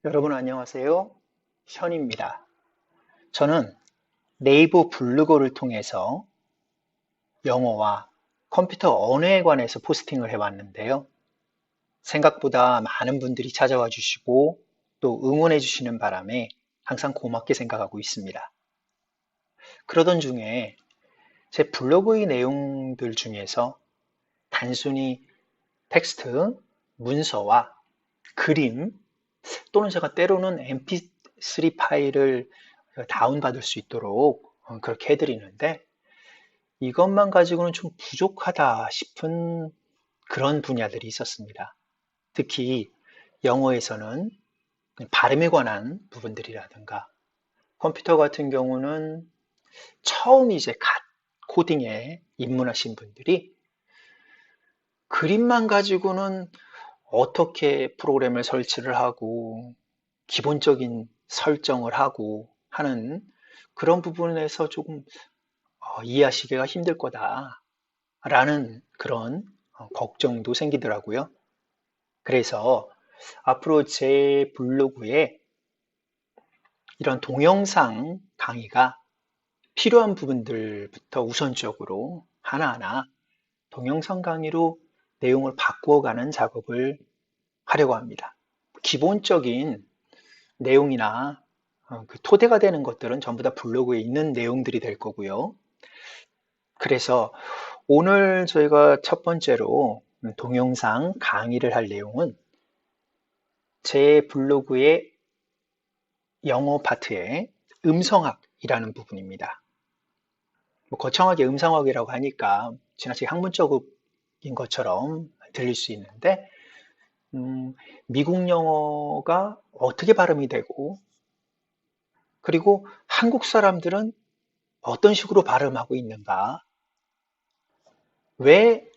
여러분 안녕하세요. 션입니다. 저는 네이버 블로그를 통해서 영어와 컴퓨터 언어에 관해서 포스팅을 해왔는데요. 생각보다 많은 분들이 찾아와 주시고 또 응원해 주시는 바람에 항상 고맙게 생각하고 있습니다. 그러던 중에 제 블로그의 내용들 중에서 단순히 텍스트, 문서와 그림 또는 제가 때로는 mp3 파일을 다운받을 수 있도록 그렇게 해드리는데 이것만 가지고는 좀 부족하다 싶은 그런 분야들이 있었습니다. 특히 영어에서는 발음에 관한 부분들이라든가 컴퓨터 같은 경우는 처음 이제 갓 코딩에 입문하신 분들이 그림만 가지고는 어떻게 프로그램을 설치를 하고 기본적인 설정을 하고 하는 그런 부분에서 조금 이해하시기가 힘들 거다라는 그런 걱정도 생기더라고요. 그래서 앞으로 제 블로그에 이런 동영상 강의가 필요한 부분들부터 우선적으로 하나하나 동영상 강의로 내용을 바꾸어가는 작업을 하려고 합니다. 기본적인 내용이나 그 토대가 되는 것들은 전부 다 블로그에 있는 내용들이 될 거고요. 그래서 오늘 저희가 첫 번째로 동영상 강의를 할 내용은 제 블로그의 영어 파트의 음성학이라는 부분입니다. 뭐 거창하게 음성학이라고 하니까 지나치게 학문적인 것처럼 들릴 수 있는데 미국 영어가 어떻게 발음이 되고 그리고 한국 사람들은 어떤 식으로 발음하고 있는가? 왜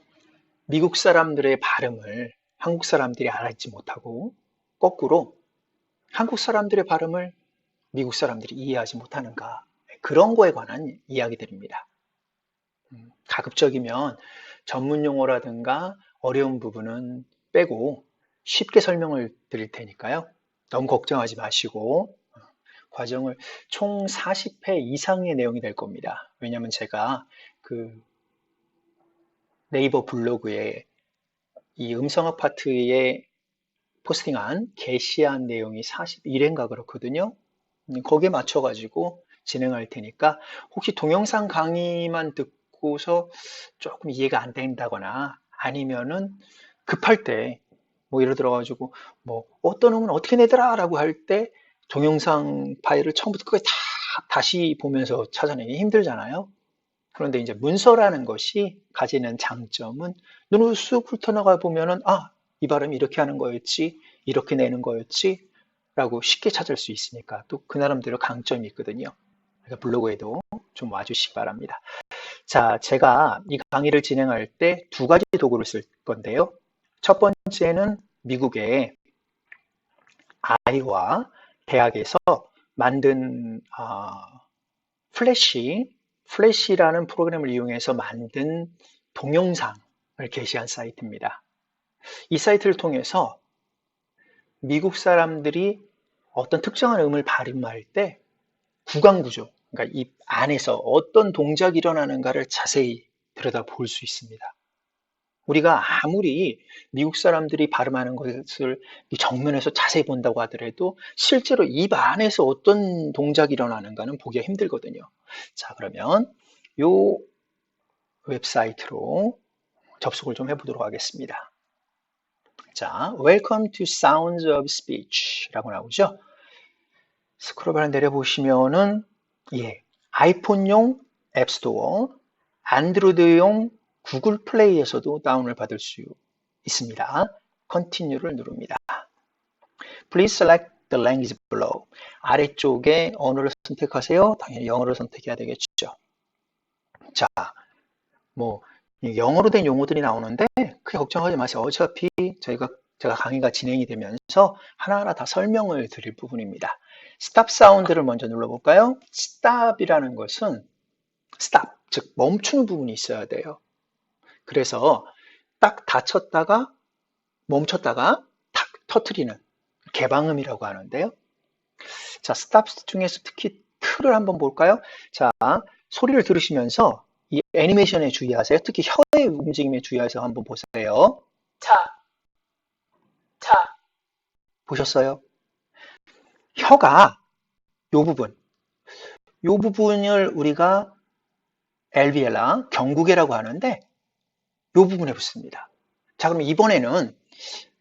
미국 사람들의 발음을 한국 사람들이 알아듣지 못하고 거꾸로 한국 사람들의 발음을 미국 사람들이 이해하지 못하는가? 그런 거에 관한 이야기들입니다. 가급적이면 전문 용어라든가 어려운 부분은 빼고 쉽게 설명을 드릴 테니까요. 너무 걱정하지 마시고 과정을 총 40회 이상의 내용이 될 겁니다. 왜냐하면 제가 그 네이버 블로그에 이 음성학 파트에 포스팅한 게시한 내용이 41회인가 그렇거든요. 거기에 맞춰가지고 진행할 테니까 혹시 동영상 강의만 듣고서 조금 이해가 안 된다거나 아니면은 급할 때 뭐 예를 들어가지고 뭐 어떤 놈은 어떻게 내더라 라고 할 때 동영상 파일을 처음부터 끝까지 다 다시 보면서 찾아내기 힘들잖아요. 그런데 이제 문서라는 것이 가지는 장점은 눈으로 쑥 훑어나가 보면은 이 발음이 이렇게 하는 거였지, 이렇게 내는 거였지, 라고 쉽게 찾을 수 있으니까 또 그 나름대로 강점이 있거든요. 그러니까 블로그에도 좀 와주시기 바랍니다. 자, 제가 이 강의를 진행할 때 두 가지 도구를 쓸 건데요. 첫 번째는 미국의 아이오와 대학에서 만든 플래시라는 프로그램을 이용해서 만든 동영상을 게시한 사이트입니다. 이 사이트를 통해서 미국 사람들이 어떤 특정한 음을 발음할 때 구강 구조, 그러니까 입 안에서 어떤 동작이 일어나는가를 자세히 들여다볼 수 있습니다. 우리가 아무리 미국 사람들이 발음하는 것을 정면에서 자세히 본다고 하더라도 실제로 입 안에서 어떤 동작이 일어나는가는 보기가 힘들거든요. 자, 그러면 이 웹사이트로 접속을 좀 해보도록 하겠습니다. 자, Welcome to Sounds of Speech라고 나오죠. 스크롤바를 내려보시면은 아이폰용 앱스토어, 안드로이드용 구글 플레이에서도 다운을 받을 수 있습니다. Continue를 누릅니다. Please select the language below. 아래쪽에 언어를 선택하세요. 당연히 영어를 선택해야 되겠죠. 자, 뭐 영어로 된 용어들이 나오는데 크게 걱정하지 마세요. 어차피 제가 강의가 진행이 되면서 하나하나 다 설명을 드릴 부분입니다. 스탑 사운드를 먼저 눌러볼까요? 스탑이라는 것은 스탑, 즉 멈추는 부분이 있어야 돼요. 그래서 딱 닫혔다가 멈췄다가 탁 터트리는 개방음이라고 하는데요. 자, stops 중에서 특히 t를 한번 볼까요? 자, 소리를 들으시면서 이 애니메이션에 주의하세요. 특히 혀의 움직임에 주의해서 한번 보세요. 차, 차, 보셨어요? 혀가 요 부분을 우리가 알비엘라, 경구개라고 하는데 요 부분에 붙습니다. 자, 그럼 이번에는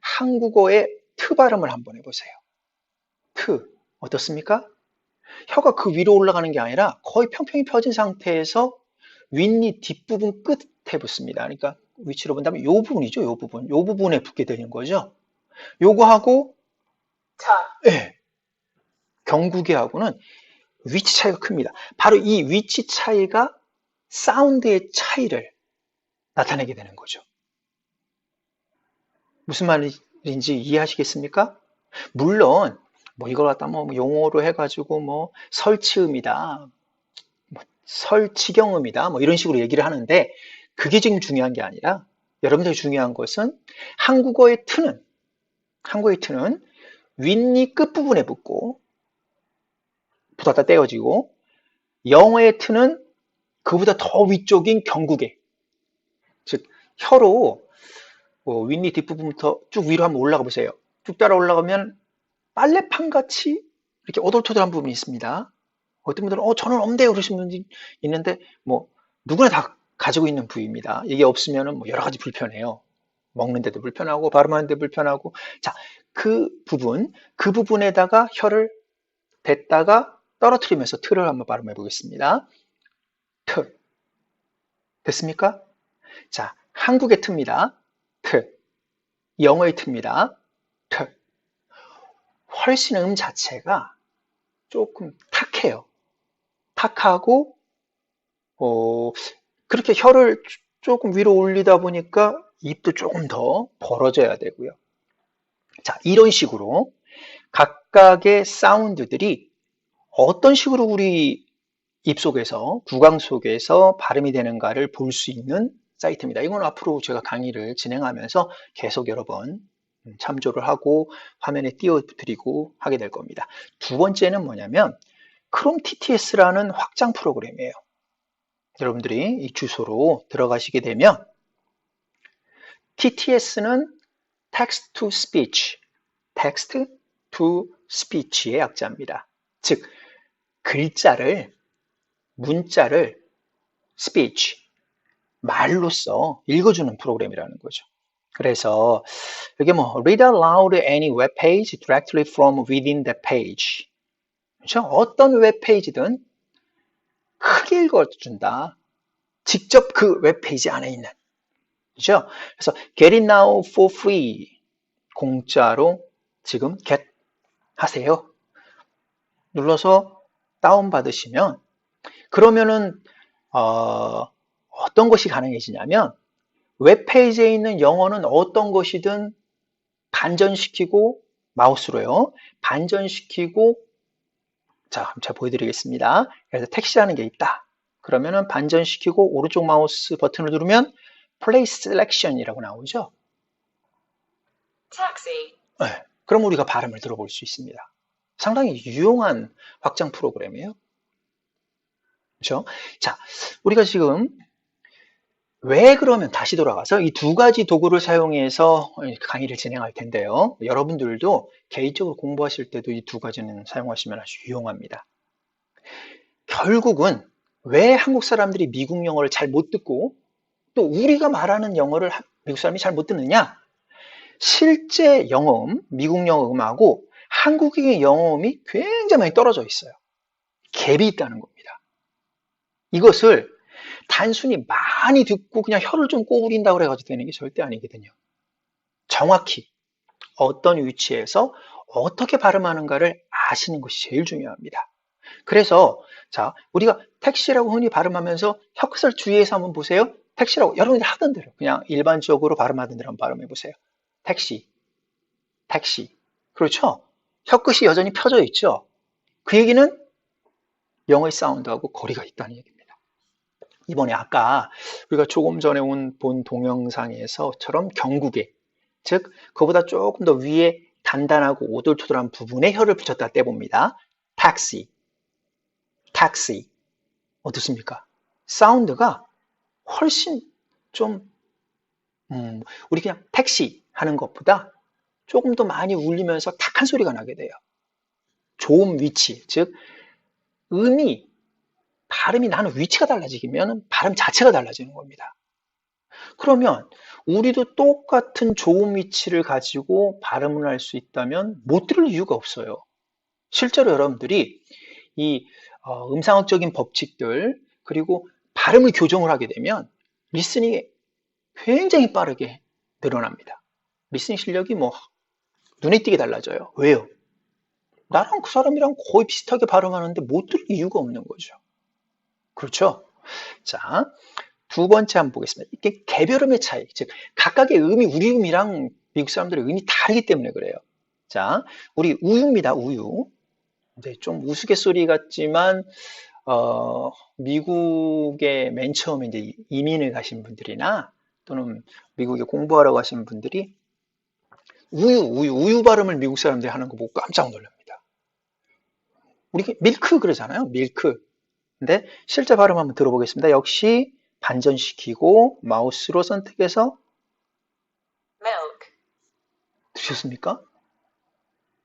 한국어의 트 발음을 한번 해보세요. 트, 어떻습니까? 혀가 그 위로 올라가는 게 아니라 거의 평평히 펴진 상태에서 윗니 뒷부분 끝에 붙습니다. 그러니까 위치로 본다면 요 부분이죠. 요 부분. 요 부분에 붙게 되는 거죠. 요거하고 차, 예, 경구개하고는 위치 차이가 큽니다. 바로 이 위치 차이가 사운드의 차이를 나타내게 되는 거죠. 무슨 말인지 이해하시겠습니까? 물론 뭐 이걸 갖다 뭐 용어로 해가지고 뭐 설치음이다, 뭐 설치경음이다, 뭐 이런 식으로 얘기를 하는데 그게 지금 중요한 게 아니라 여러분들이 중요한 것은 한국어의 트는 윗니 끝부분에 붙고 붙었다 떼어지고 영어의 트는 그보다 더 위쪽인 경구개, 즉 혀로 윗니 뒷부분부터 쭉 위로 한번 올라가 보세요. 쭉 따라 올라가면 빨래판 같이 이렇게 오돌토돌한 부분이 있습니다. 어떤 분들은 저는 없는데요 그러시는 분이 있는데 뭐 누구나 다 가지고 있는 부위입니다. 이게 없으면 뭐 여러 가지 불편해요. 먹는데도 불편하고 발음하는데 불편하고. 자, 그 부분에다가 혀를 댔다가 떨어뜨리면서 트를 한번 발음해 보겠습니다. 트. 됐습니까? 자, 한국의 트입니다. 트. 영어의 트입니다. 트. 훨씬 자체가 조금 탁해요. 탁하고 그렇게 혀를 조금 위로 올리다 보니까 입도 조금 더 벌어져야 되고요. 자, 이런 식으로 각각의 사운드들이 어떤 식으로 우리 입속에서, 구강 속에서 발음이 되는가를 볼 수 있는 사이트입니다. 이건 앞으로 제가 강의를 진행하면서 계속 여러 번 참조를 하고 화면에 띄워드리고 하게 될 겁니다. 두 번째는 뭐냐면 크롬 TTS라는 확장 프로그램이에요. 여러분들이 이 주소로 들어가시게 되면 TTS는 Text to Speech, Text to Speech의 약자입니다. 즉 문자를 speech, 말로써 읽어주는 프로그램이라는 거죠. 그래서 여기 뭐 read aloud any web page directly from within the page. 그렇죠? 어떤 웹페이지든 크게 읽어준다. 직접 그 웹페이지 안에 있는. 그렇죠? 그래서 get it now for free. 공짜로 지금 get 하세요. 눌러서 다운받으시면 그러면은 어떤 것이 가능해지냐면 웹페이지에 있는 영어는 어떤 것이든 반전시키고 마우스로요. 반전시키고 자, 제가 보여드리겠습니다. 그래서 택시라는 게 있다. 그러면은 반전시키고 오른쪽 마우스 버튼을 누르면 Place Selection이라고 나오죠. taxi, 네, 그럼 우리가 발음을 들어볼 수 있습니다. 상당히 유용한 확장 프로그램이에요. 그렇죠? 자, 우리가 지금 왜 그러면 다시 돌아가서 이 두 가지 도구를 사용해서 강의를 진행할 텐데요. 여러분들도 개인적으로 공부하실 때도 이 두 가지는 사용하시면 아주 유용합니다. 결국은 왜 한국 사람들이 미국 영어를 잘 못 듣고 또 우리가 말하는 영어를 미국 사람이 잘 못 듣느냐? 실제 영어음, 미국 영어음하고 한국인의 영어음이 굉장히 많이 떨어져 있어요. 갭이 있다는 겁니다. 이것을 단순히 많이 듣고 그냥 혀를 좀 꼬부린다고 해가지고 되는 게 절대 아니거든요. 정확히 어떤 위치에서 어떻게 발음하는가를 아시는 것이 제일 중요합니다. 그래서 자, 우리가 택시라고 흔히 발음하면서 혀끝을 주의해서 한번 보세요. 택시라고 여러분들이 하던 대로 그냥 일반적으로 발음하던 대로 한번 발음해 보세요. 택시, 택시. 그렇죠? 혀끝이 여전히 펴져 있죠? 그 얘기는 영어의 사운드하고 거리가 있다는 얘기입니다. 이번에 아까 우리가 조금 전에 본 동영상에서처럼 경구개, 즉 그보다 조금 더 위에 단단하고 오돌토돌한 부분에 혀를 붙였다 떼봅니다. taxi, taxi. 어떻습니까? 사운드가 훨씬 좀 우리 그냥 택시 하는 것보다 조금 더 많이 울리면서 탁한 소리가 나게 돼요. 좋은 위치, 즉 발음이 나는 위치가 달라지면 발음 자체가 달라지는 겁니다. 그러면 우리도 똑같은 좋은 위치를 가지고 발음을 할 수 있다면 못 들을 이유가 없어요. 실제로 여러분들이 이 음상학적인 법칙들 그리고 발음을 교정을 하게 되면 리스닝이 굉장히 빠르게 늘어납니다. 리스닝 실력이 뭐 눈에 띄게 달라져요. 왜요? 나랑 그 사람이랑 거의 비슷하게 발음하는데 못 들을 이유가 없는 거죠. 그렇죠? 자, 두 번째 한번 보겠습니다. 이게 개별음의 차이, 즉 각각의 음이 우리 음이랑 미국 사람들의 음이 다르기 때문에 그래요. 자, 우리 우유입니다. 우유. 네, 좀 우스갯소리 같지만 미국에 맨 처음에 이제 이민을 가신 분들이나 또는 미국에 공부하러 가신 분들이 우유 발음을 미국 사람들이 하는 거 보고 깜짝 놀랍니다. 우리 밀크 그러잖아요. 밀크. 근데 실제 발음 한번 들어보겠습니다. 역시 반전시키고 마우스로 선택해서 milk, 들으셨습니까?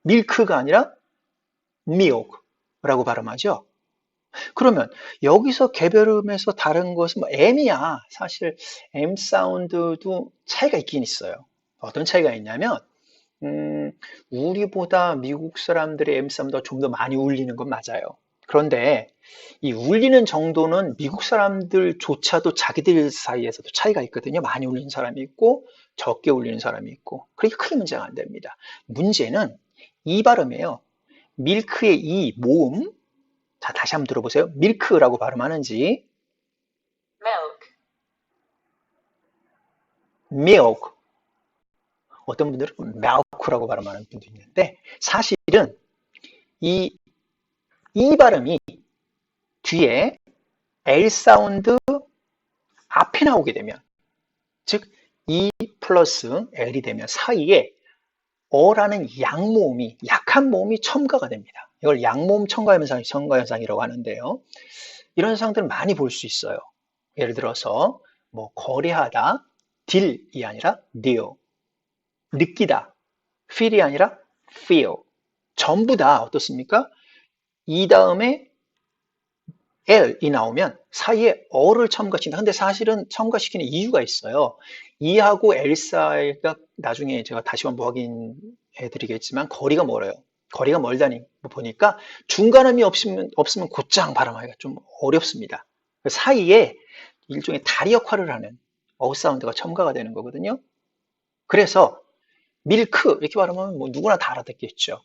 밀크가 아니라 milk라고 발음하죠. 그러면 여기서 개별음에서 다른 것은 뭐 M이야. 사실 M 사운드도 차이가 있긴 있어요. 어떤 차이가 있냐면 우리보다 미국 사람들의 M 사운드가 좀 더 많이 울리는 건 맞아요. 그런데 이 울리는 정도는 미국 사람들조차도 자기들 사이에서도 차이가 있거든요. 많이 울리는 사람이 있고 적게 울리는 사람이 있고 그렇게 크게 문제가 안 됩니다. 문제는 이 발음이에요. 밀크의 이 모음. 자, 다시 한번 들어보세요. 밀크라고 발음하는지 milk, milk. 어떤 분들은 milk라고 발음하는 분도 있는데 사실은 이, 이 발음이 뒤에 L 사운드 앞에 나오게 되면 즉 E 플러스 L이 되면 사이에 어라는 양모음이 약한 모음이 첨가가 됩니다. 이걸 양모음 첨가 현상이라고 하는데요. 이런 현상들을 많이 볼 수 있어요. 예를 들어서 뭐 거래하다 딜이 아니라 deal, 느끼다 feel이 아니라 feel. 전부 다 어떻습니까? 이 다음에 L이 나오면 사이에 어를 첨가시킨다. 근데 사실은 첨가시키는 이유가 있어요. 이하고 L 사이가 나중에 제가 다시 한번 확인해 드리겠지만 거리가 멀어요. 거리가 멀다니 보니까 중간음이 없으면 곧장 발음하기가 좀 어렵습니다. 그 사이에 일종의 다리 역할을 하는 어우 사운드가 첨가가 되는 거거든요. 그래서 밀크 이렇게 발음하면 뭐 누구나 다 알아듣겠죠.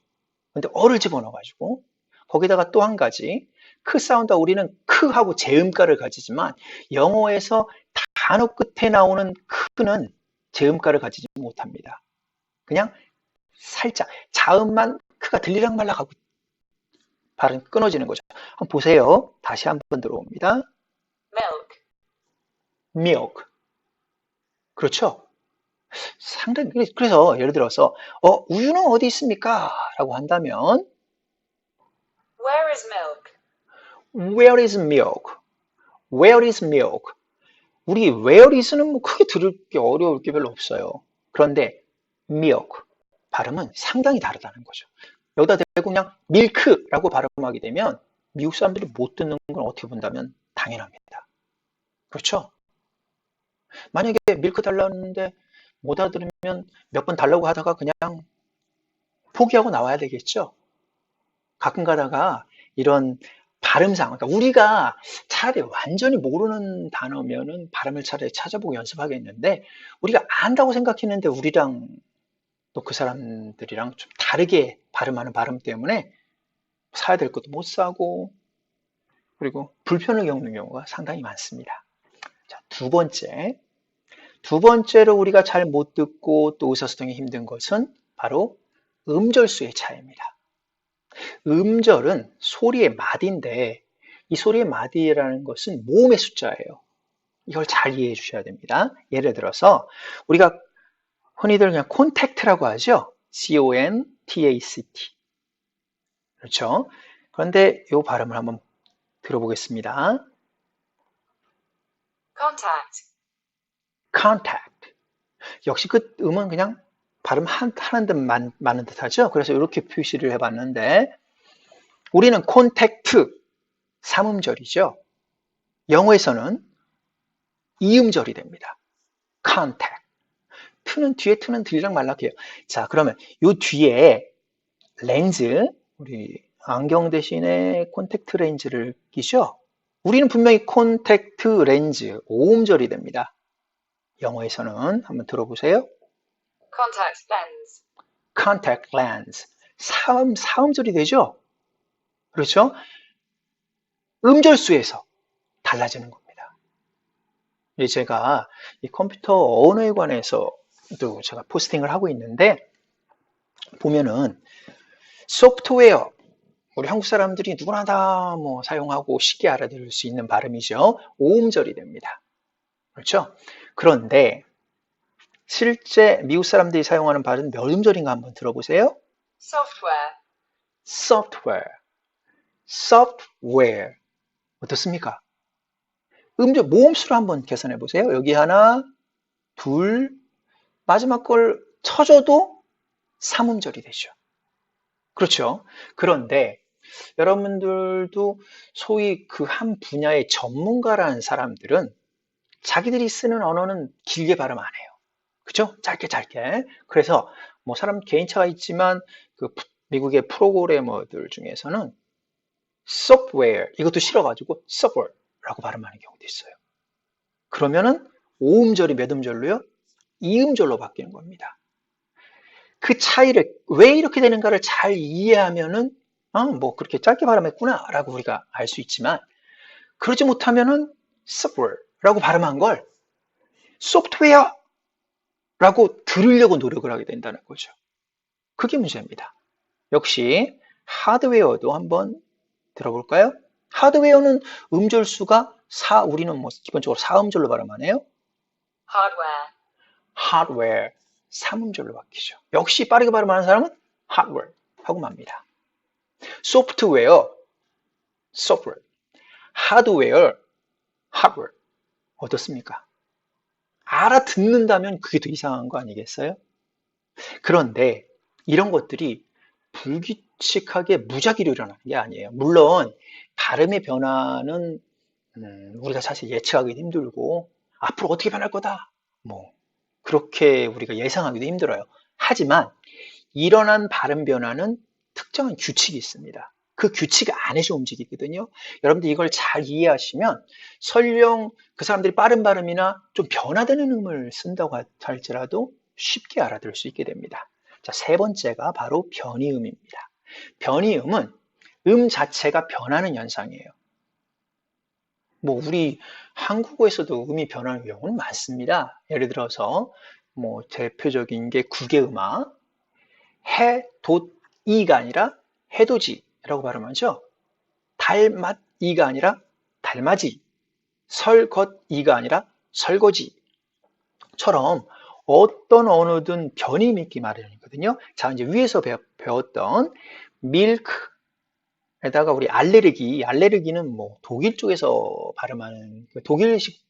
근데 어를 집어넣어가지고 거기다가 또 한 가지 크 사운드와 우리는 크하고 재음가를 가지지만 영어에서 단어 끝에 나오는 크는 재음가를 가지지 못합니다. 그냥 살짝 자음만 크가 들리락 말락 하고 발음 끊어지는 거죠. 한번 보세요. 다시 한번 들어옵니다. milk, milk. 그렇죠? 상당히 그래서 예를 들어서 우유는 어디 있습니까? 라고 한다면 where is milk, Where is milk? Where is milk? 우리 where is는 뭐 크게 들을 게 어려울 게 별로 없어요. 그런데 milk 발음은 상당히 다르다는 거죠. 여기다 대고 그냥 milk라고 발음하게 되면 미국 사람들이 못 듣는 건 어떻게 본다면 당연합니다. 그렇죠? 만약에 밀크 달라는데 못 알아들으면 몇 번 달라고 하다가 그냥 포기하고 나와야 되겠죠? 가끔 가다가 이런 발음상, 그러니까 우리가 차라리 완전히 모르는 단어면은 발음을 차라리 찾아보고 연습하겠는데 우리가 안다고 생각했는데 우리랑 또 그 사람들이랑 좀 다르게 발음하는 발음 때문에 사야 될 것도 못 사고 그리고 불편을 겪는 경우가 상당히 많습니다. 자, 두 번째로 우리가 잘 못 듣고 또 의사소통이 힘든 것은 바로 음절수의 차이입니다. 음절은 소리의 마디인데 이 소리의 마디라는 것은 모음의 숫자예요. 이걸 잘 이해해 주셔야 됩니다. 예를 들어서 우리가 흔히들 그냥 콘택트라고 하죠. C-O-N-T-A-C-T. 그렇죠? 그런데 이 발음을 한번 들어보겠습니다. contact, contact. 역시 그 음은 그냥 발음 하는 듯 많은 듯 하죠? 그래서 이렇게 표시를 해봤는데, 우리는 contact, 삼음절이죠. 영어에서는 이음절이 됩니다. contact. 트는 들이랑 말락해요. 자, 그러면 요 뒤에 렌즈, 우리 안경 대신에 콘택트 렌즈를 끼죠? 우리는 분명히 콘택트 렌즈, 오음절이 됩니다. 영어에서는 한번 들어보세요. contact lens, contact lens, 사음절이 되죠? 그렇죠? 음절수에서 달라지는 겁니다. 제가 이 컴퓨터 언어에 관해서도 제가 포스팅을 하고 있는데, 보면은 소프트웨어, 우리 한국 사람들이 누구나 다 뭐 사용하고 쉽게 알아들을 수 있는 발음이죠. 오음절이 됩니다. 그렇죠? 그런데 실제 미국 사람들이 사용하는 발음 몇 음절인가 한번 들어보세요. software, software, software. 어떻습니까? 음절 모음수로 한번 계산해 보세요. 여기 하나, 둘, 마지막 걸 쳐줘도 3음절이 되죠. 그렇죠? 그런데 여러분들도 소위 그 한 분야의 전문가라는 사람들은 자기들이 쓰는 언어는 길게 발음 안 해요. 그죠? 짧게 짧게. 그래서 뭐 사람 개인차가 있지만 그 미국의 프로그래머들 중에서는 software 이것도 싫어가지고 software라고 발음하는 경우도 있어요. 그러면은 5음절이 몇 음절로요? 2음절로 바뀌는 겁니다. 그 차이를 왜 이렇게 되는가를 잘 이해하면은 뭐 그렇게 짧게 발음했구나라고 우리가 알 수 있지만, 그러지 못하면은 software라고 발음한 걸 소프트웨어라고 들으려고 노력을 하게 된다는 거죠. 그게 문제입니다. 역시 하드웨어도 한번 들어볼까요? 하드웨어는 음절수가 우리는 뭐 기본적으로 4음절로 발음하네요. hardware, hardware 3음절로 바뀌죠. 역시 빠르게 발음하는 사람은 hardware 하고 맙니다. 소프트웨어, software, 하드웨어, hardware. 어떻습니까? 알아듣는다면 그게 더 이상한 거 아니겠어요? 그런데 이런 것들이 불규칙하게 무작위로 일어나는 게 아니에요. 물론 발음의 변화는 우리가 사실 예측하기도 힘들고 앞으로 어떻게 변할 거다, 뭐 그렇게 우리가 예상하기도 힘들어요. 하지만 일어난 발음 변화는 특정한 규칙이 있습니다. 그 규칙 안에서 움직이거든요. 여러분들 이걸 잘 이해하시면 설령 그 사람들이 빠른 발음이나 좀 변화되는 음을 쓴다고 할지라도 쉽게 알아들을 수 있게 됩니다. 자, 세 번째가 바로 변이음입니다. 변이음은 음 자체가 변하는 현상이에요. 뭐 우리 한국어에서도 음이 변하는 경우는 많습니다. 예를 들어서 뭐 대표적인 게 국외음악, 해, 돛, 이가 아니라 해돋이라고 발음하죠. 달맛, 이가 아니라 달맞이, 설것, 이가 아니라 설거지처럼 어떤 언어든 변이 있기 마련이거든요. 자, 이제 위에서 배웠던 밀크에다가 우리 알레르기는 뭐 독일 쪽에서 발음하는 독일식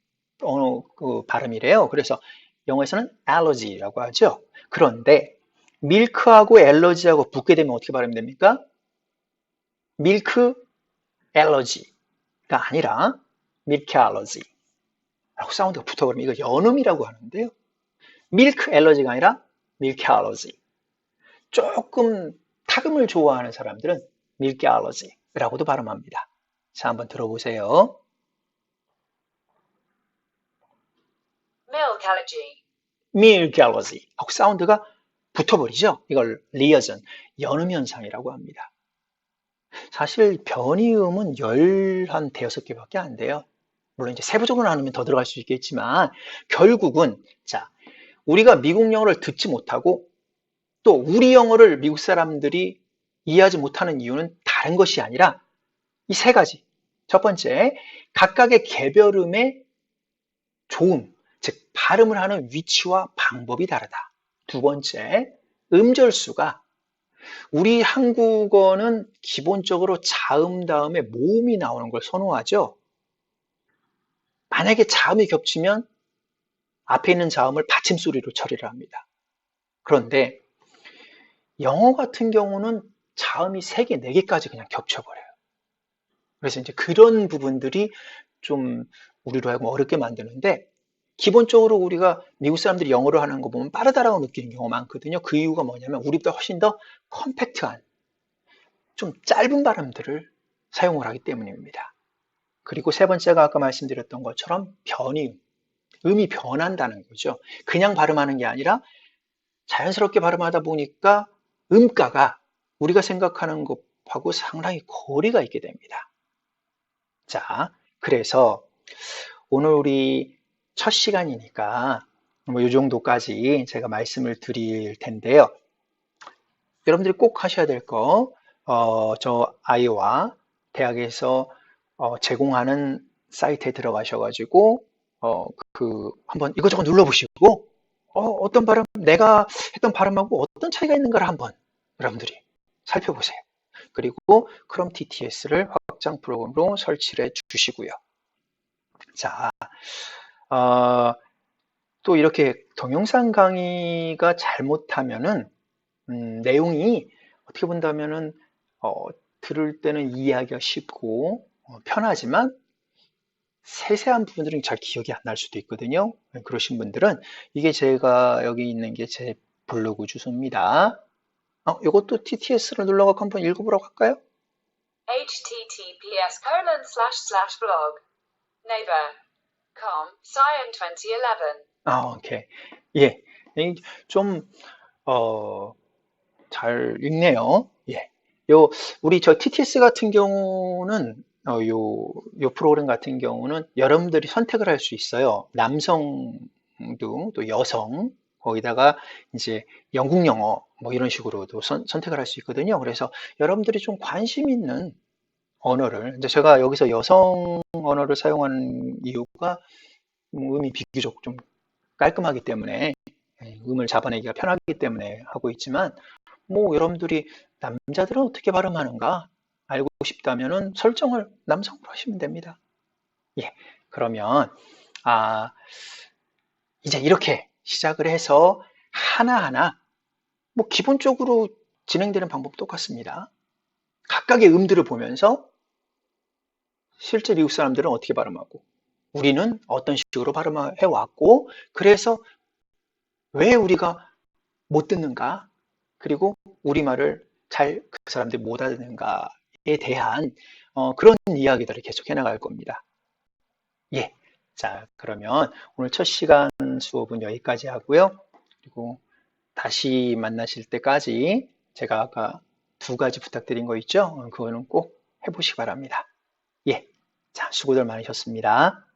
언어 그 발음이래요. 그래서 영어에서는 allergy라고 하죠. 그런데 밀크하고 엘러지하고 붙게 되면 어떻게 발음이 됩니까? 밀크 엘러지가 아니라 밀크 알러지라고 사운드가 붙어버리면 이거 연음이라고 하는데요. 밀크 엘러지가 아니라 밀크 알러지. 조금 탁음을 좋아하는 사람들은 밀크 알러지라고도 발음합니다. 자, 한번 들어보세요. milk allergy, 밀크 알러지 하고 사운드가 붙어버리죠. 이걸 리어전, 연음 현상이라고 합니다. 사실 변이음은 한 대여섯 개밖에 안 돼요. 물론 이제 세부적으로 나누면 더 들어갈 수 있겠지만 결국은 자, 우리가 미국 영어를 듣지 못하고 또 우리 영어를 미국 사람들이 이해하지 못하는 이유는 다른 것이 아니라 이 세 가지. 첫 번째, 각각의 개별음의 조음, 즉 발음을 하는 위치와 방법이 다르다. 두 번째, 음절수가 우리 한국어는 기본적으로 자음 다음에 모음이 나오는 걸 선호하죠. 만약에 자음이 겹치면 앞에 있는 자음을 받침소리로 처리를 합니다. 그런데 영어 같은 경우는 자음이 3개, 4개까지 그냥 겹쳐버려요. 그래서 이제 그런 부분들이 좀 우리로 하여금 어렵게 만드는데, 기본적으로 우리가 미국 사람들이 영어를 하는 거 보면 빠르다라고 느끼는 경우가 많거든요. 그 이유가 뭐냐면 우리보다 훨씬 더 컴팩트한, 좀 짧은 발음들을 사용을 하기 때문입니다. 그리고 세 번째가 아까 말씀드렸던 것처럼 변이음, 음이 변한다는 거죠. 그냥 발음하는 게 아니라 자연스럽게 발음하다 보니까 음가가 우리가 생각하는 것하고 상당히 거리가 있게 됩니다. 자, 그래서 오늘 우리 첫 시간이니까 뭐 이 정도까지 제가 말씀을 드릴 텐데요. 여러분들이 꼭 하셔야 될 거, 저 아이와 대학에서 제공하는 사이트에 들어가셔가지고 한번 이것저것 눌러보시고 어떤 발음, 내가 했던 발음하고 어떤 차이가 있는가를 한번 여러분들이 살펴보세요. 그리고 크롬 TTS를 확장 프로그램으로 설치를 해 주시고요. 자, 또 이렇게 동영상 강의가 잘못하면은 내용이 어떻게 본다면은 들을 때는 이해하기가 쉽고 편하지만 세세한 부분들은 잘 기억이 안 날 수도 있거든요. 그러신 분들은 이게 제가 여기 있는 게 제 블로그 주소입니다. 이것도 TTS를 눌러갖고 한번 읽어보라고 할까요? https://blog neighbor.com Cyan 2011 오케이. 예. 좀, 잘 읽네요. 예. 우리 저 TTS 같은 경우는, 요 프로그램 같은 경우는 여러분들이 선택을 할 수 있어요. 남성도, 또 여성, 거기다가 이제 영국 영어, 뭐 이런 식으로도 선택을 할 수 있거든요. 그래서 여러분들이 좀 관심 있는 언어를, 이제 제가 여기서 여성 언어를 사용하는 이유가 음이 비교적 좀 깔끔하기 때문에, 음을 잡아내기가 편하기 때문에 하고 있지만, 뭐 여러분들이 남자들은 어떻게 발음하는가 알고 싶다면은 설정을 남성으로 하시면 됩니다. 예, 그러면 이제 이렇게 시작을 해서 하나하나 뭐 기본적으로 진행되는 방법 똑같습니다. 각각의 음들을 보면서 실제 미국 사람들은 어떻게 발음하고 우리는 어떤 식으로 발음해 왔고, 그래서 왜 우리가 못 듣는가, 그리고 우리말을 잘 그 사람들이 못 알아듣는가에 대한 그런 이야기들을 계속 해나갈 겁니다. 예. 자, 그러면 오늘 첫 시간 수업은 여기까지 하고요. 그리고 다시 만나실 때까지 제가 아까 2가지 부탁드린 거 있죠? 그거는 꼭 해보시기 바랍니다. 예. 자, 수고들 많으셨습니다.